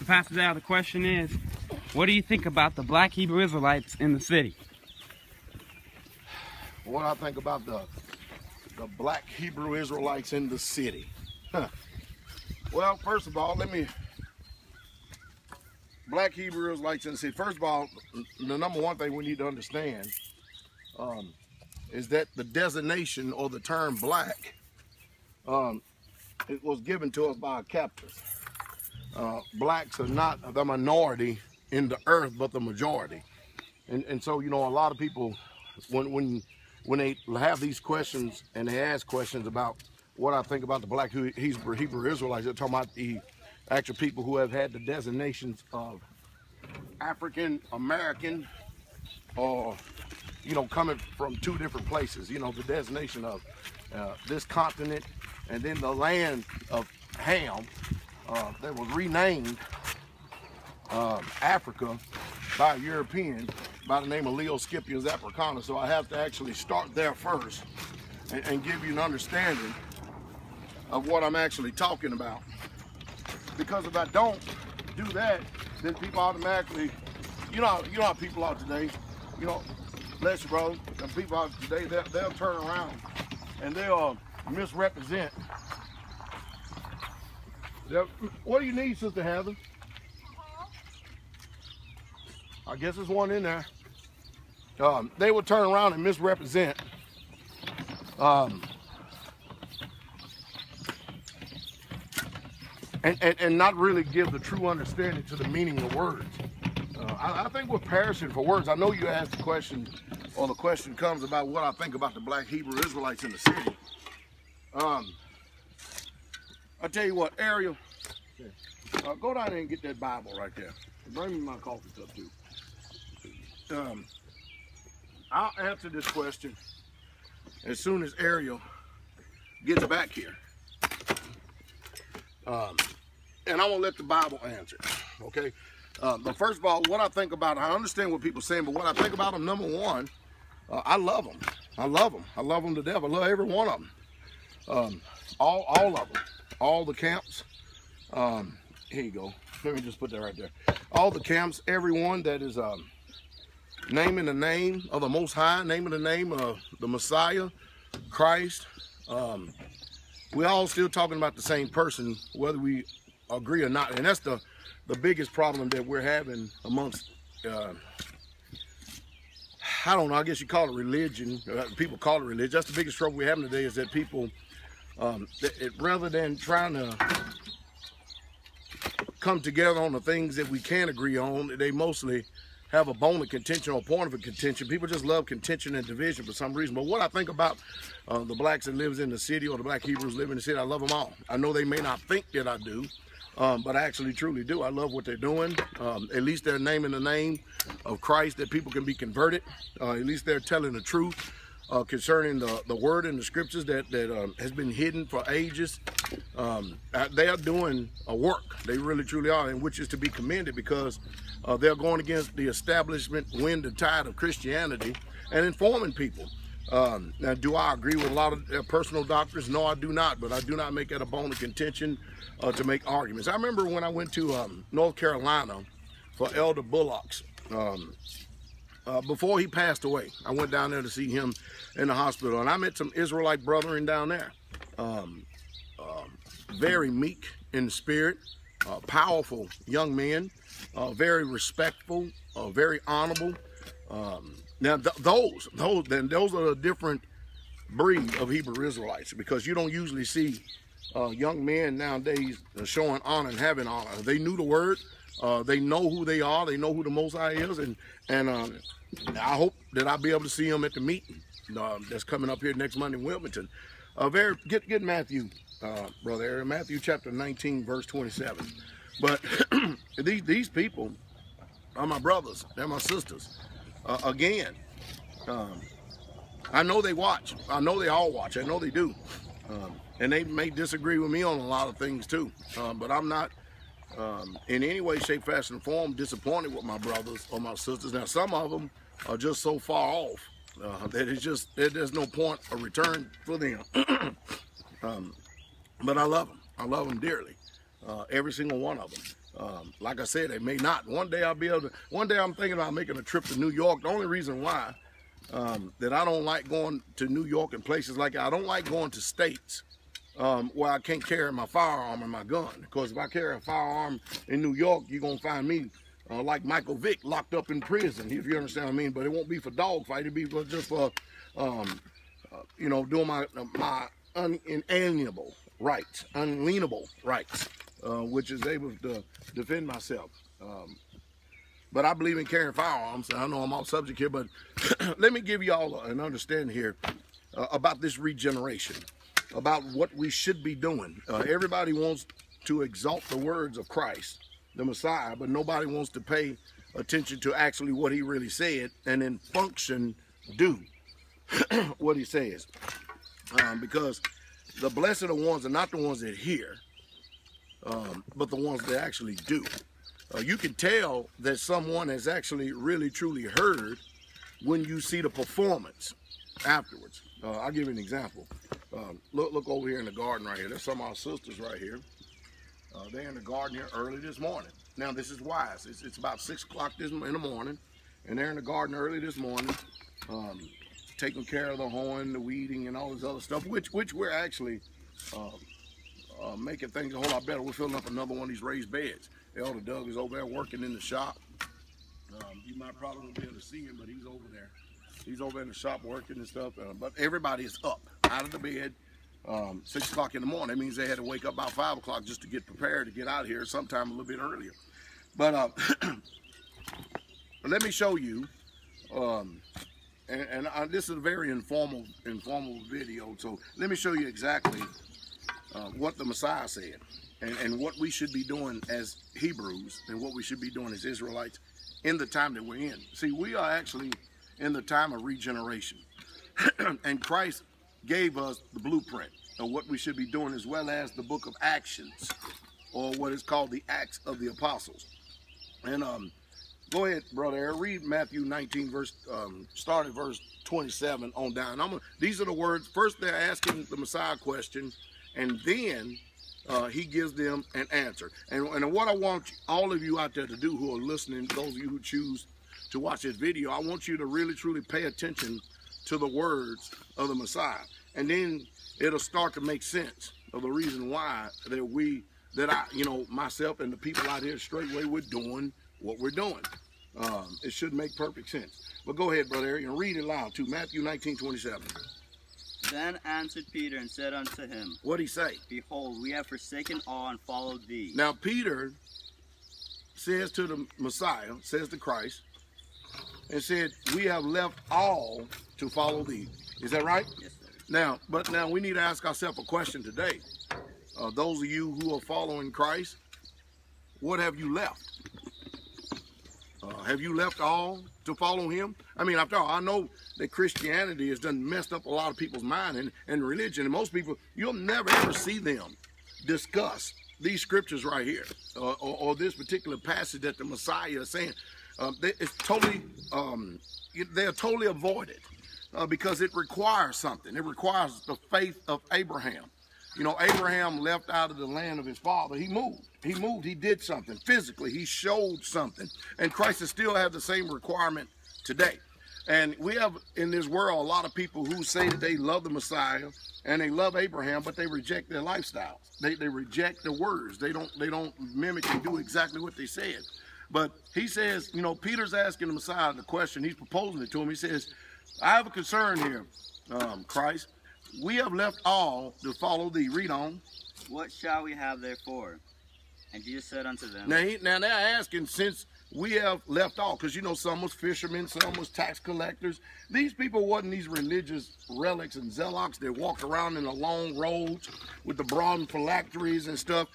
Pastor Dale, the question is, what do you think about the black Hebrew Israelites in the city? What I think about the black Hebrew Israelites in the city. Well, first of all, black Hebrew Israelites in the city. First of all, the number one thing we need to understand is that the designation or the term black, it was given to us by our captors. Blacks are not the minority in the earth, but the majority. And so, you know, a lot of people, when they have these questions and they ask questions about what I think about the black Hebrew Israelites, they're talking about the actual people who have had the designations of African American, or, you know, coming from two different places. You know, the designation of this continent, and then the land of Ham that was renamed Africa by a European by the name of Leo Scipio Africanus. So I have to actually start there first and give you an understanding of what I'm actually talking about. Because if I don't do that, then people automatically, you know how people are today. You know, bless you, brother. And people are today, they'll turn around and they'll misrepresent. What do you need, Sister Heather? I guess there's one in there. They will turn around and misrepresent and not really give the true understanding to the meaning of words. I think we're perishing for words. I know you asked the question, or the question comes about what I think about the black Hebrew Israelites in the city. I tell you what, Ariel, go down there and get that Bible right there. Bring me my coffee cup too. I'll answer this question as soon as Ariel gets back here. And I won't let the Bible answer, okay? But first of all, what I think about, I understand what people are saying, but what I think about them, number one, I love them. I love them. I love them to death. I love every one of them. All of them. All the camps. Here you go. Let me just put that right there. All the camps, everyone that is naming the name of the Most High, naming the name of the Messiah, Christ. We're all still talking about the same person, whether we agree or not. And that's the biggest problem that we're having amongst, I don't know, I guess you call it religion. People call it religion. That's the biggest trouble we're having today, is that people, rather than trying to come together on the things that we can agree on, they mostly have a bone of contention or a point of contention. People just love contention and division for some reason. But what I think about the blacks that lives in the city, or the black Hebrews live in the city, I love them all. I know they may not think that I do, but I actually truly do. I love what they're doing. At least they're naming the name of Christ, that people can be converted. At least they're telling the truth concerning the word and the scriptures that has been hidden for ages. They are doing a work. They really truly are, and which is to be commended, because they're going against the establishment wind and tide of Christianity and informing people. Now, do I agree with a lot of their personal doctrines? No, I do not, but I do not make that a bone of contention to make arguments. I remember when I went to North Carolina for Elder Bullock's, before he passed away, I went down there to see him in the hospital, and I met some Israelite brethren down there. Very meek in the spirit, powerful young men, very respectful, very honorable. Now those are a different breed of Hebrew Israelites, because you don't usually see young men nowadays showing honor and having honor. They knew the word. They know who they are. They know who the Most High is, and I hope that I'll be able to see them at the meeting that's coming up here next Monday in Wilmington. Get Matthew, brother Aaron, Matthew chapter 19, verse 27. But these people are my brothers. They're my sisters. Again, I know they watch. I know they all watch. I know they do. And they may disagree with me on a lot of things too. But I'm not in any way, shape, fashion, or form disappointed with my brothers or my sisters. Now, some of them are just so far off that it's just, there's no point of return for them. But I love them. I love them dearly. Every single one of them. Like I said, they may not. One day I'll be able to. One day I'm thinking about making a trip to New York. The only reason why that I don't like going to New York and places like that, I don't like going to states where I can't carry my firearm and my gun. Because if I carry a firearm in New York, you're gonna find me like Michael Vick, locked up in prison. If you understand what I mean. But it won't be for dog fight. It'll be just for you know, doing my unalienable rights, unalienable rights, which is able to defend myself. But I believe in carrying firearms. I know I'm off subject here, but let me give y'all an understanding here about this regeneration, about what we should be doing. Everybody wants to exalt the words of Christ, the Messiah, but nobody wants to pay attention to actually what he really said and then function, do what he says. Because the blessed are the ones are not the ones that hear, but the ones that actually do. You can tell that someone has actually really truly heard when you see the performance afterwards. I'll give you an example. Look over here in the garden right here. There's some of our sisters right here. They're in the garden here early this morning. Now this is wise. It's about 6 o'clock in the morning, and they're in the garden early this morning, taking care of the hoeing, the weeding, and all this other stuff, which we're actually making things a whole lot better. We're filling up another one of these raised beds. Elder Doug is over there working in the shop. You might probably won't be able to see him, but he's over there. He's over in the shop working and stuff. But everybody is up, out of the bed, 6 o'clock in the morning. That means they had to wake up about 5 o'clock just to get prepared to get out here sometime a little bit earlier. But let me show you, this is a very informal video, so let me show you exactly what the Messiah said. And what we should be doing as Hebrews and what we should be doing as Israelites in the time that we're in. See, we are actually in the time of regeneration. And Christ gave us the blueprint of what we should be doing, as well as the book of Actions, or what is called the Acts of the Apostles. And go ahead, brother, read Matthew 19, start at verse 27 on down. These are the words. First, they're asking the Messiah question, and then he gives them an answer. And what I want all of you out there to do who are listening, those of you who choose to watch this video, I want you to really truly pay attention to the words of the Messiah. And then it'll start to make sense of the reason why myself and the people out here straightway, we're doing what we're doing. It should make perfect sense. But go ahead, brother Eric, and read it loud too. Matthew 19:27. Then answered Peter and said unto him, What'd he say? Behold, we have forsaken all and followed thee. Now Peter says to the Messiah, says to Christ, and said, we have left all to follow thee. Is that right? Yes, sir. Now we need to ask ourselves a question today. Those of you who are following Christ, what have you left? Have you left all to follow him? I mean, after all, I know that Christianity has done messed up a lot of people's mind and religion. And most people, you'll never ever see them discuss these scriptures right here or this particular passage that the Messiah is saying. It's totally, they're totally avoided because it requires something. It requires the faith of Abraham. You know, Abraham left out of the land of his father. He moved. He did something physically. He showed something. And Christ still have the same requirement today. And we have in this world a lot of people who say that they love the Messiah and they love Abraham, but they reject their lifestyles. They reject the words. They don't mimic and do exactly what they said. But he says, you know, Peter's asking the Messiah the question. He's proposing it to him. He says, I have a concern here, Christ. We have left all to follow thee. Read on. What shall we have therefore? And Jesus said unto them. Now they're asking, since we have left all, because you know some was fishermen, some was tax collectors. These people wasn't these religious relics and zealots that walked around in the long roads with the broad phylacteries and stuff,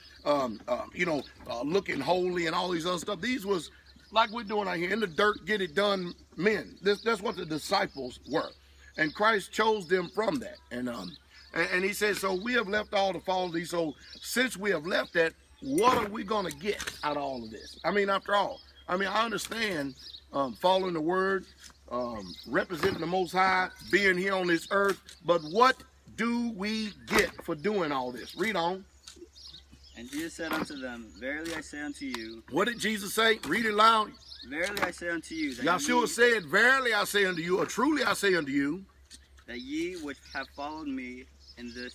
looking holy and all these other stuff. These was like we're doing out here, in the dirt, get it done men. That's what the disciples were. And Christ chose them from that. And he says, so we have left all to follow thee. So since we have left that, what are we going to get out of all of this? I mean, after all, I understand following the word, representing the Most High, being here on this earth. But what do we get for doing all this? Read on. And Jesus said unto them, Verily I say unto you. What did Jesus say? Read it loud. Verily I say unto you. That Yeshua said, Verily I say unto you, or truly I say unto you. That ye which have followed me in this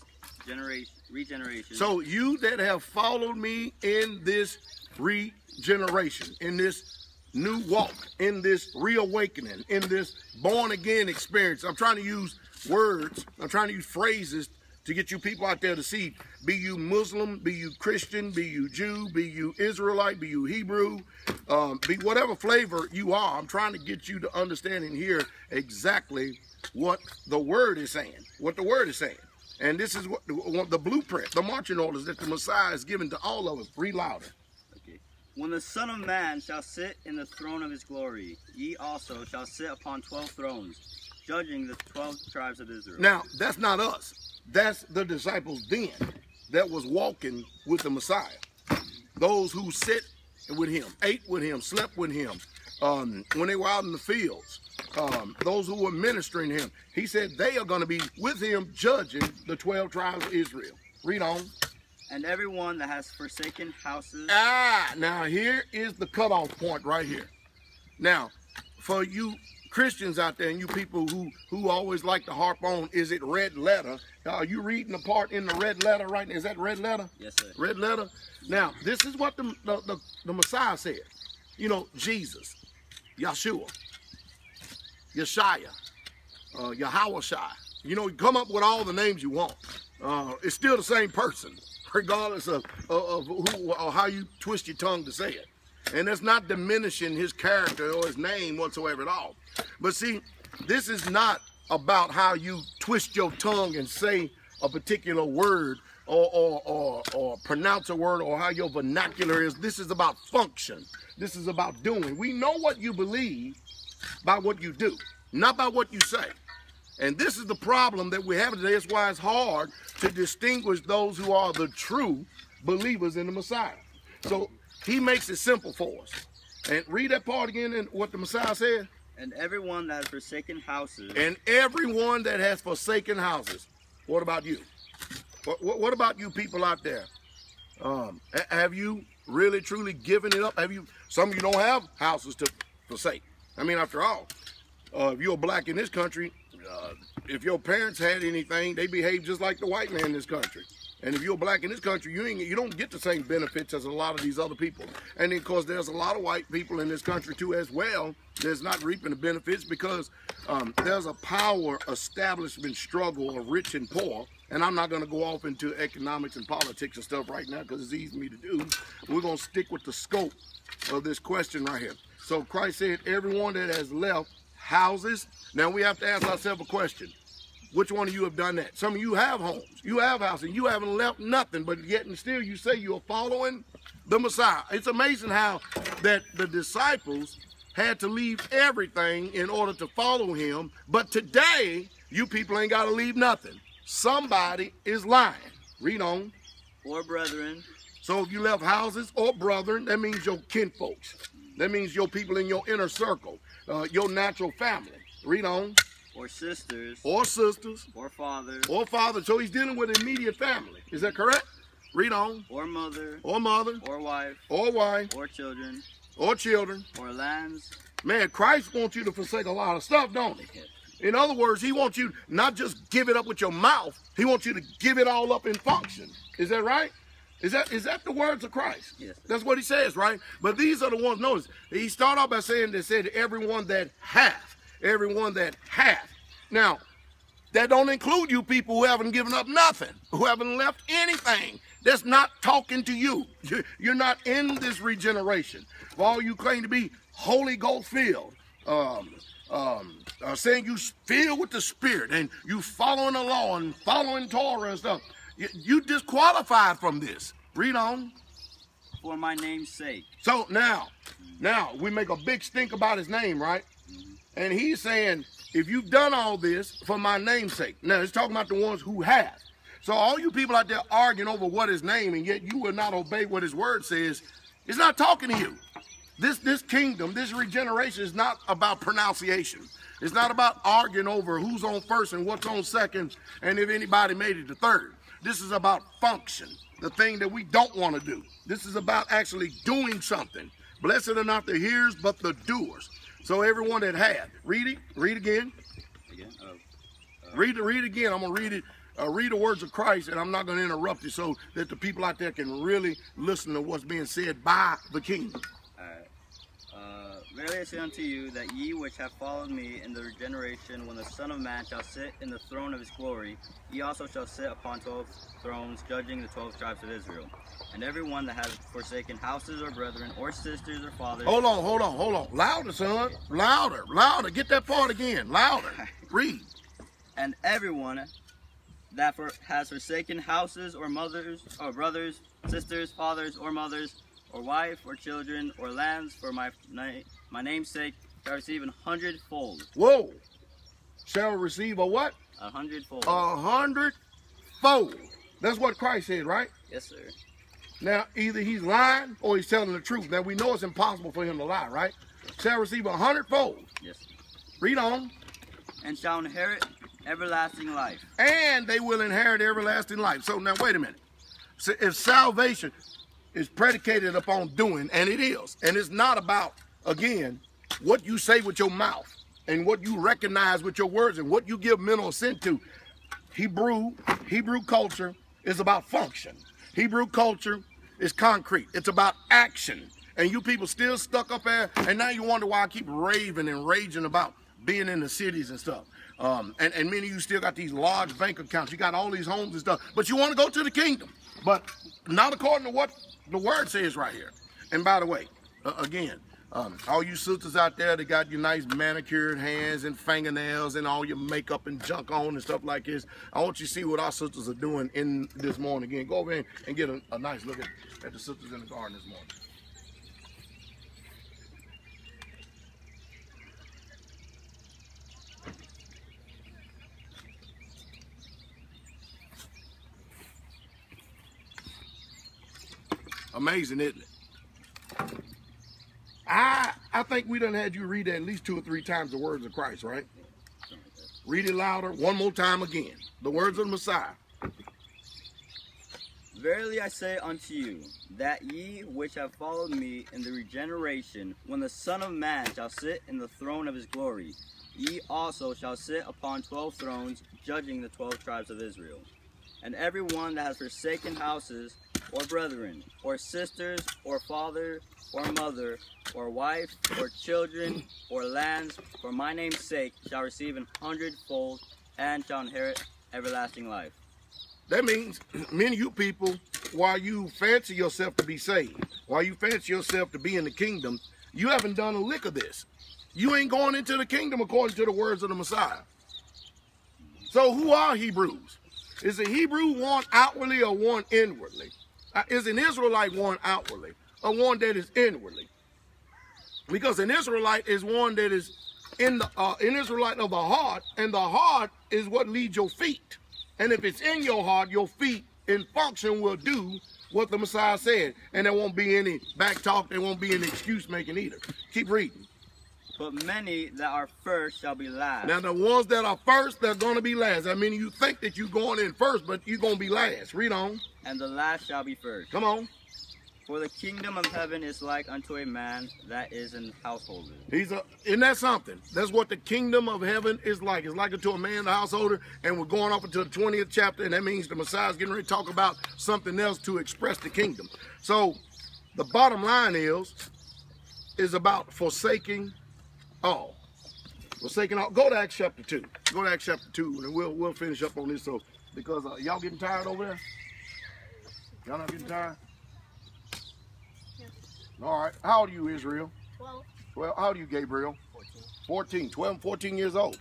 regeneration. So you that have followed me in this regeneration, in this new walk, in this reawakening, in this born again experience. I'm trying to use words, I'm trying to use phrases to get you people out there to see, be you Muslim, be you Christian, be you Jew, be you Israelite, be you Hebrew, be whatever flavor you are. I'm trying to get you to understand and hear exactly what the word is saying, what the word is saying. And this is what the blueprint, the marching orders that the Messiah is giving to all of us. Read louder. Okay. When the Son of Man shall sit in the throne of his glory, ye also shall sit upon 12 thrones, judging the 12 tribes of Israel. Now, that's not us. That's the disciples then that was walking with the Messiah. Those who sit with him, ate with him, slept with him, when they were out in the fields, those who were ministering him. He said they are going to be with him judging the 12 tribes of Israel. Read on. And everyone that has forsaken houses. Now here is the cutoff point right here. Now, for you Christians out there and you people who always like to harp on, is it red letter? Are you reading the part in the red letter right now? Is that red letter? Yes, sir. Red letter? Now, this is what the Messiah said. You know, Jesus, Yeshua, Yeshaya, Yahawashai. You know, you come up with all the names you want. It's still the same person, regardless of who or how you twist your tongue to say it. And that's not diminishing his character or his name whatsoever at all. But see, this is not about how you twist your tongue and say a particular word or pronounce a word or how your vernacular is. This is about function. This is about doing. We know what you believe by what you do, not by what you say. And this is the problem that we have today. That's why it's hard to distinguish those who are the true believers in the Messiah. So he makes it simple for us. And read that part again and what the Messiah said. And everyone that has forsaken houses. And everyone that has forsaken houses. What about you? What about you people out there? Have you really, truly given it up? Some of you don't have houses to forsake. I mean, after all, if you're black in this country, if your parents had anything, they behave just like the white man in this country. And if you're black in this country, you don't get the same benefits as a lot of these other people. And of course, there's a lot of white people in this country too as well that's not reaping the benefits because there's a power establishment struggle of rich and poor. And I'm not going to go off into economics and politics and stuff right now because it's easy for me to do. We're going to stick with the scope of this question right here. So Christ said, everyone that has left houses. Now we have to ask ourselves a question. Which one of you have done that? Some of you have homes, you have houses, and you haven't left nothing, but yet and still you say you're following the Messiah. It's amazing how that the disciples had to leave everything in order to follow him, but today you people ain't got to leave nothing. Somebody is lying. Read on. Or brethren. So if you left houses or brethren, that means your kinfolks. That means your people in your inner circle, your natural family. Read on. Or sisters. Or sisters. Or fathers. Or father. So he's dealing with immediate family. Is that correct? Read on. Or mother. Or mother. Or wife. Or wife. Or children. Or children. Or lands. Man, Christ wants you to forsake a lot of stuff, don't he? In other words, he wants you not just give it up with your mouth. He wants you to give it all up in function. Is that right? Is that the words of Christ? Yes. That's what he says, right? But these are the ones, notice, he started off by saying, they said, everyone that hath. Everyone that hath. Now, that don't include you people who haven't given up nothing, who haven't left anything. That's not talking to you. You're not in this regeneration. For all you claim to be Holy Ghost filled, saying you filled with the Spirit and you following the law and following Torah and stuff, you disqualified from this. Read on. For my name's sake. So now we make a big stink about his name, right? And he's saying, if you've done all this for my name's sake. Now, he's talking about the ones who have. So all you people out there arguing over what his name, and yet you will not obey what his word says, it's not talking to you. This kingdom, this regeneration is not about pronunciation. It's not about arguing over who's on first and what's on second, and if anybody made it to third. This is about function. the thing that we don't want to do. This is about actually doing something. Blessed are not the hearers, but the doers. So everyone that had, read it, read again. Read it again. I'm gonna read it. Read the words of Christ, and I'm not going to interrupt you so that the people out there can really listen to what's being said by the kingdom. All right. Verily I say unto you, that ye which have followed me in the regeneration, when the Son of Man shall sit in the throne of his glory, ye also shall sit upon 12 thrones, judging the 12 tribes of Israel. And every one that has forsaken houses or brethren, or sisters or fathers... Hold on. Louder, son. Louder. Get that part again. Louder. Read. And everyone that has forsaken houses or mothers or brothers, sisters, fathers or mothers, or wife or children or lands for my name's sake shall receive 100-fold. Whoa! Shall receive a what? 100-fold. 100-fold. That's what Christ said, right? Yes, sir. Now, either he's lying or he's telling the truth. Now, we know it's impossible for him to lie, right? Shall receive 100-fold. Yes, sir. Read on. And shall inherit everlasting life. And they will inherit everlasting life. So now wait a minute. So if salvation is predicated upon doing, and it is, and it's not about, again, what you say with your mouth and what you recognize with your words and what you give mental assent to. Hebrew culture is about function. Hebrew culture is concrete. It's about action. And you people still stuck up there, and now you wonder why I keep raving and raging about being in the cities and stuff. And many of you still got these large bank accounts. You got all these homes and stuff. But you want to go to the kingdom. But not according to what the word says right here. And by the way, again, all you sisters out there that got your nice manicured hands and fingernails and all your makeup and junk on and stuff like this, I want you to see what our sisters are doing in this morning. Again, go over in and get a nice look at the sisters in the garden this morning. Amazing, isn't it? I think we done had you read at least 2 or 3 times the words of Christ, right? Read it louder, one more time again. The words of the Messiah. Verily I say unto you, that ye which have followed me in the regeneration, when the Son of Man shall sit in the throne of his glory, ye also shall sit upon 12 thrones, judging the 12 tribes of Israel. And every one that has forsaken houses, or brethren, or sisters, or father, or mother, or wife, or children, or lands, for my name's sake, shall receive 100-fold, and shall inherit everlasting life. That means many of you people, while you fancy yourself to be saved, while you fancy yourself to be in the kingdom, you haven't done a lick of this. You ain't going into the kingdom according to the words of the Messiah. So who are Hebrews? Is a Hebrew one outwardly or one inwardly? Is an Israelite one outwardly or one that is inwardly? Because an Israelite is one that is an Israelite of the heart, and the heart is what leads your feet. And if it's in your heart, your feet in function will do what the Messiah said. And there won't be any back talk, there won't be any excuse making either. Keep reading. But many that are first shall be last. Now the ones that are first, they're going to be last. I mean, you think that you're going in first, but you're going to be last. Read on. And the last shall be first. Come on. For the kingdom of heaven is like unto a man that is an householder. Isn't that something? That's what the kingdom of heaven is like. It's like unto a man, the householder, and we're going off into the 20th chapter, and that means the Messiah is getting ready to talk about something else to express the kingdom. So the bottom line is about forsaking all. Forsaking all. Go to Acts chapter 2. Go to Acts chapter 2, and we'll finish up on this. So because y'all getting tired over there? Y'all not getting tired? All right. How old are you, Israel? 12. Well, how old are you, Gabriel? 14. 14. 12 and 14 years old.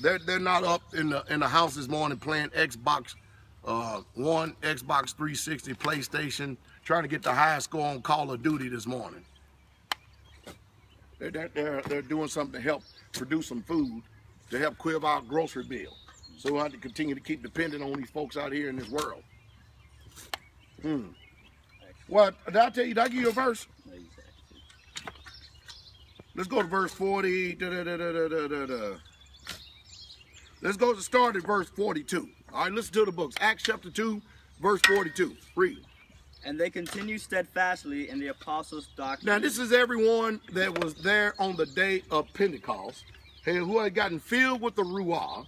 They're not up in the house this morning playing Xbox One, Xbox 360, PlayStation, trying to get the highest score on Call of Duty this morning. They're doing something to help produce some food to help clear our grocery bill. So we'll have to continue to keep depending on these folks out here in this world. Well, did I tell you, did I give you a verse? Let's go to verse 40. Let's go to start at verse 42. All right, listen to the books. Acts chapter 2, verse 42. Read. And they continue steadfastly in the apostles' doctrine. Now, this is everyone that was there on the day of Pentecost, who had gotten filled with the Ruah,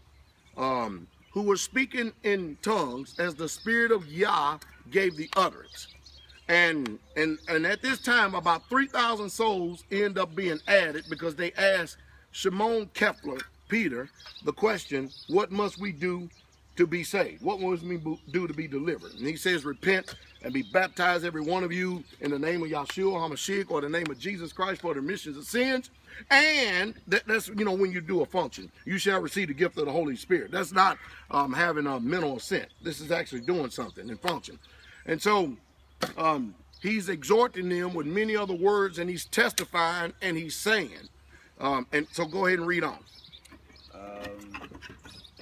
who were speaking in tongues as the Spirit of Yah gave the utterance. And at this time, about 3,000 souls end up being added because they asked Shimon Kepler, Peter, the question, what must we do to be saved? What must we do to be delivered? And he says, repent and be baptized, every one of you, in the name of Yahshua HaMashiach, or the name of Jesus Christ, for the remission of sins. And that's, you know, when you do a function, you shall receive the gift of the Holy Spirit. That's not having a mental assent. This is actually doing something in function. And so he's exhorting them with many other words, and he's testifying, and he's saying. And so go ahead and read on.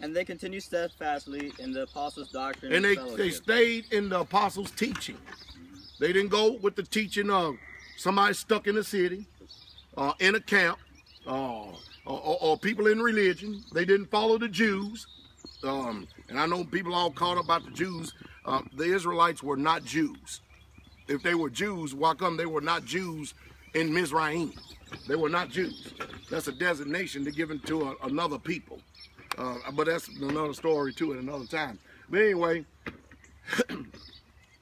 And they continue steadfastly in the apostles' doctrine and fellowship. They stayed in the apostles' teaching. They didn't go with the teaching of somebody stuck in a city, in a camp, or people in religion. They didn't follow the Jews. And I know people all caught up about the Jews. The Israelites were not Jews. If they were Jews, why come they were not Jews in Mizraim? They were not Jews. That's a designation they're given to another people. But that's another story too at another time. But anyway,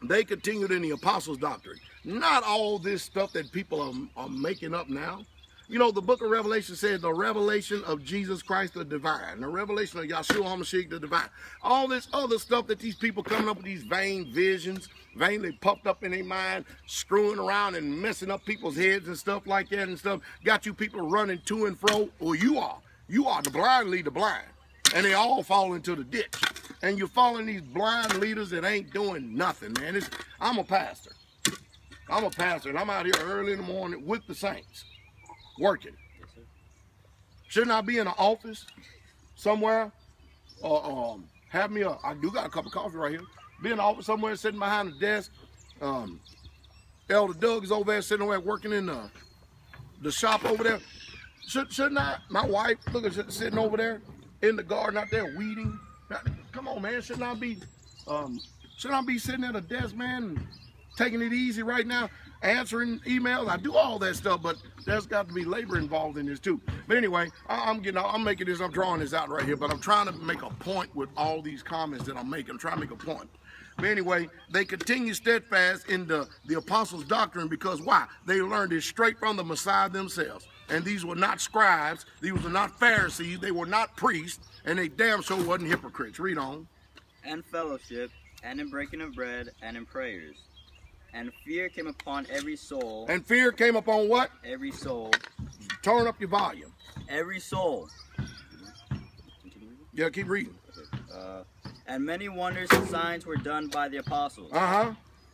they continued in the apostles' doctrine. Not all this stuff that people are making up now. You know, the book of Revelation says the revelation of Jesus Christ the divine, the revelation of Yahshua HaMashiach the divine. All this other stuff that these people coming up with, these vain visions, vainly puffed up in their mind, screwing around and messing up people's heads and stuff like that and stuff, got you people running to and fro. Well, you are the blind lead the blind. And they all fall into the ditch. And you're following these blind leaders that ain't doing nothing, man. I'm a pastor. I'm a pastor, and I'm out here early in the morning with the saints, working. Yes, sir. Shouldn't I be in an office somewhere? Or have me I do got a cup of coffee right here. Be in the office somewhere, sitting behind the desk. Elder Doug is over there sitting over there working in the shop over there. Shouldn't I? My wife, look at her sitting over there in the garden out there weeding. Now, come on, man. Shouldn't I be sitting at a desk, man, taking it easy right now, answering emails? I do all that stuff, but there's got to be labor involved in this too. But anyway, I'm drawing this out right here, but I'm trying to make a point with all these comments that I'm making. I'm trying to make a point. But anyway, they continue steadfast in the apostles' doctrine because why? They learned it straight from the Messiah themselves. And these were not scribes, these were not Pharisees, they were not priests, and they damn sure wasn't hypocrites. Read on. And fellowship, and in breaking of bread, and in prayers. And fear came upon every soul. And fear came upon what? Every soul. Turn up your volume. Every soul. Yeah, keep reading. And many wonders and signs were done by the apostles.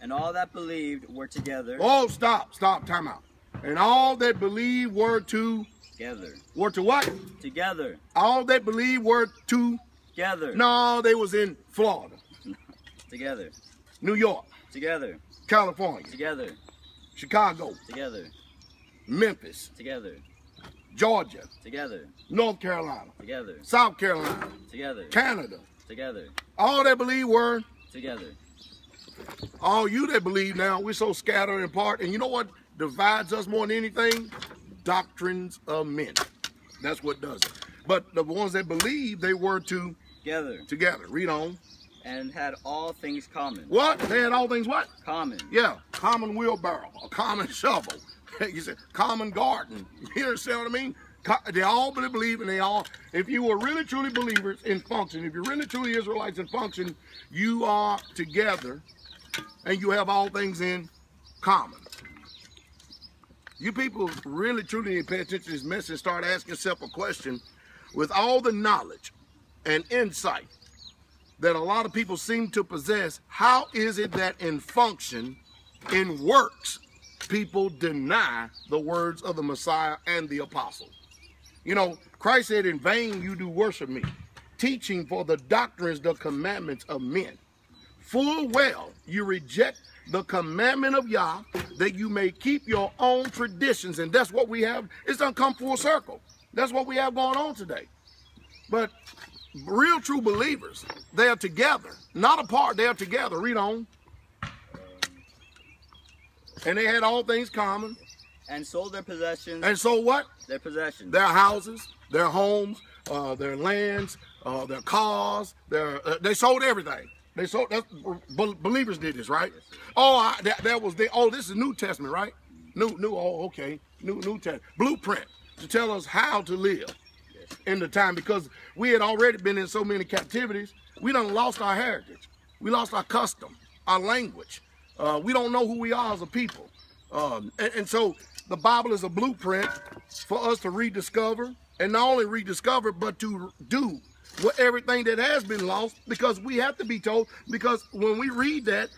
And all that believed were together. Oh, stop, time out. And all that believed were together. Were to what? Together. All that believed were together. No, they was in Florida. Together. New York. Together. California. Together. Chicago. Together. Memphis. Together. Georgia. Together. North Carolina. Together. South Carolina. Together. Canada. Together. All that believe were together. All you that believe now, we're so scattered and apart. And you know what divides us more than anything? Doctrines of men. That's what does it. But the ones that believe, they were together. Read on. And had all things common. What? They had all things what? Common. Yeah. Common wheelbarrow, a common shovel. You said common garden. You understand what I mean? They all believe, and they all, if you were really truly believers in function, if you're really truly Israelites in function, you are together and you have all things in common. You people really truly need to pay attention to this message and start asking yourself a question. With all the knowledge and insight that a lot of people seem to possess, how is it that in function, in works, people deny the words of the Messiah and the apostles? You know, Christ said, in vain you do worship me, teaching for the doctrines, the commandments of men. Full well you reject the commandment of Yah, that you may keep your own traditions. And that's what we have. It's done come full circle. That's what we have going on today. But real true believers, they are together, not apart, they are together. Read on. And they had all things common. And sold their possessions. And so what? Their possessions. Their houses, their homes, their lands, their cars. They sold everything. They sold. Believers did this, right? Oh, that was the. Oh, this is New Testament, right? New. Oh, okay. New Testament blueprint to tell us how to live in the time, because we had already been in so many captivities. We done lost our heritage. We lost our custom, our language. We don't know who we are as a people. And so the Bible is a blueprint for us to rediscover, and not only rediscover, but to do what everything that has been lost, because we have to be told, because when we read that,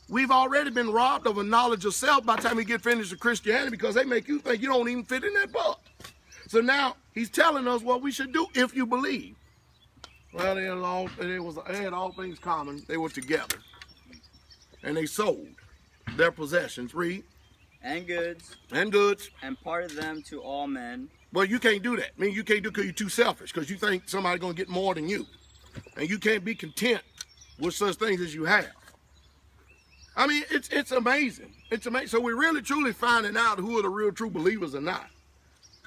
we've already been robbed of a knowledge of self by the time we get finished with Christianity, because they make you think you don't even fit in that book. So now he's telling us what we should do if you believe. Well, they had all things common. They were together. And they sold their possessions. Read. And goods. And goods. And parted them to all men. Well, you can't do that. I mean, you can't do it because you're too selfish, because you think somebody's going to get more than you. And you can't be content with such things as you have. I mean, it's amazing. It's amazing. So we're really, truly finding out who are the real, true believers or not.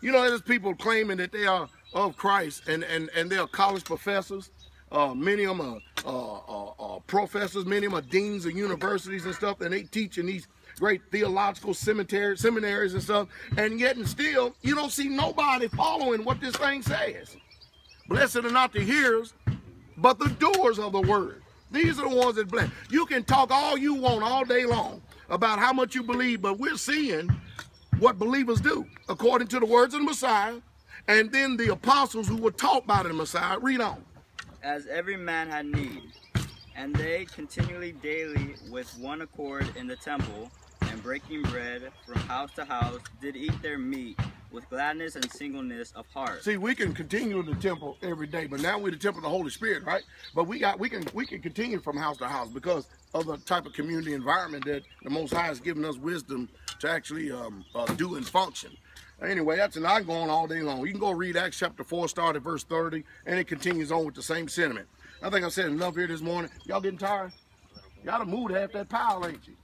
You know, there's people claiming that they are of Christ, and they are college professors. Many of them are professors. Many of them are deans of universities and stuff, and they teach in these great theological seminaries and stuff. And yet and still, you don't see nobody following what this thing says. Blessed are not the hearers, but the doers of the word. These are the ones that bless. You can talk all you want all day long about how much you believe, but we're seeing what believers do according to the words of the Messiah, and then the apostles who were taught by the Messiah. Read on. As every man had need, and they continually daily with one accord in the temple, and breaking bread from house to house, did eat their meat with gladness and singleness of heart. See, we can continue in the temple every day, but now we're the temple of the Holy Spirit, right? But we can continue from house to house because of the type of community environment that the Most High has given us wisdom to actually do and function. Anyway, that's an eye going all day long. You can go read Acts chapter 4, start at verse 30, and it continues on with the same sentiment. I think I said enough here this morning. Y'all getting tired? Y'all done moved half that pile, ain't you?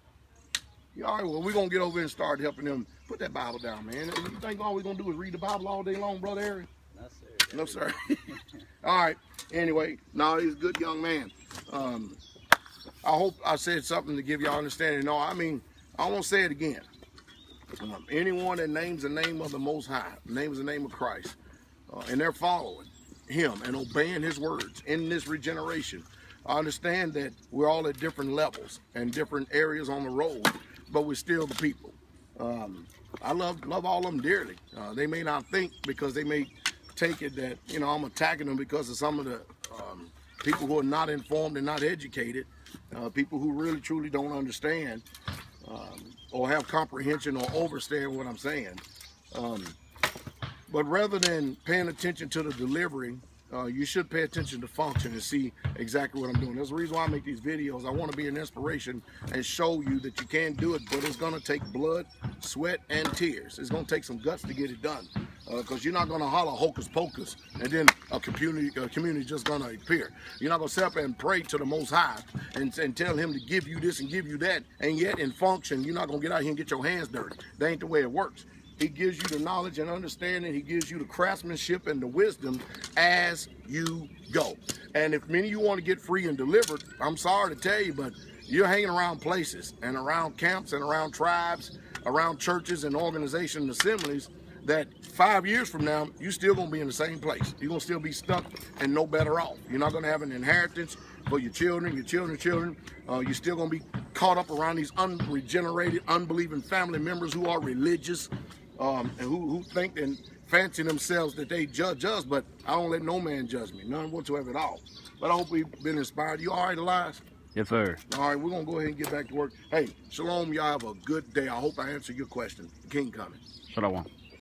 All right, well, we're going to get over and start helping them. Put that Bible down, man. You think all we're going to do is read the Bible all day long, Brother Harry? No, sir. All right. Anyway, no, he's a good young man. I hope I said something to give y'all understanding. No, I mean, I won't say it again. Anyone that names the name of the Most High, names the name of Christ, and they're following him and obeying his words in this regeneration, I understand that we're all at different levels and different areas on the road, but we're still the people. I love all of them dearly. They may not think, because they may take it that, you know, I'm attacking them because of some of the people who are not informed and not educated, people who really truly don't understand or have comprehension or understand what I'm saying. But rather than paying attention to the delivery, you should pay attention to function and see exactly what I'm doing. That's the reason why I make these videos. I want to be an inspiration and show you that you can do it, but it's going to take blood, sweat, and tears. It's going to take some guts to get it done, because you're not going to holler hocus pocus and then a community just going to appear. You're not going to sit up and pray to the Most High and tell him to give you this and give you that, and yet in function, you're not going to get out here and get your hands dirty. That ain't the way it works. He gives you the knowledge and understanding. He gives you the craftsmanship and the wisdom as you go. And if many of you want to get free and delivered, I'm sorry to tell you, but you're hanging around places and around camps and around tribes, around churches and organizations and assemblies that 5 years from now, you're still going to be in the same place. You're going to still be stuck and no better off. You're not going to have an inheritance for your children's children. You're still going to be caught up around these unregenerated, unbelieving family members who are religious, and who think and fancy themselves that they judge us, but I don't let no man judge me, none whatsoever at all. But I hope we've been inspired. You all right, Elias? Yes, sir. All right, we're going to go ahead and get back to work. Hey, shalom, y'all have a good day. I hope I answered your question. King coming. Shalom.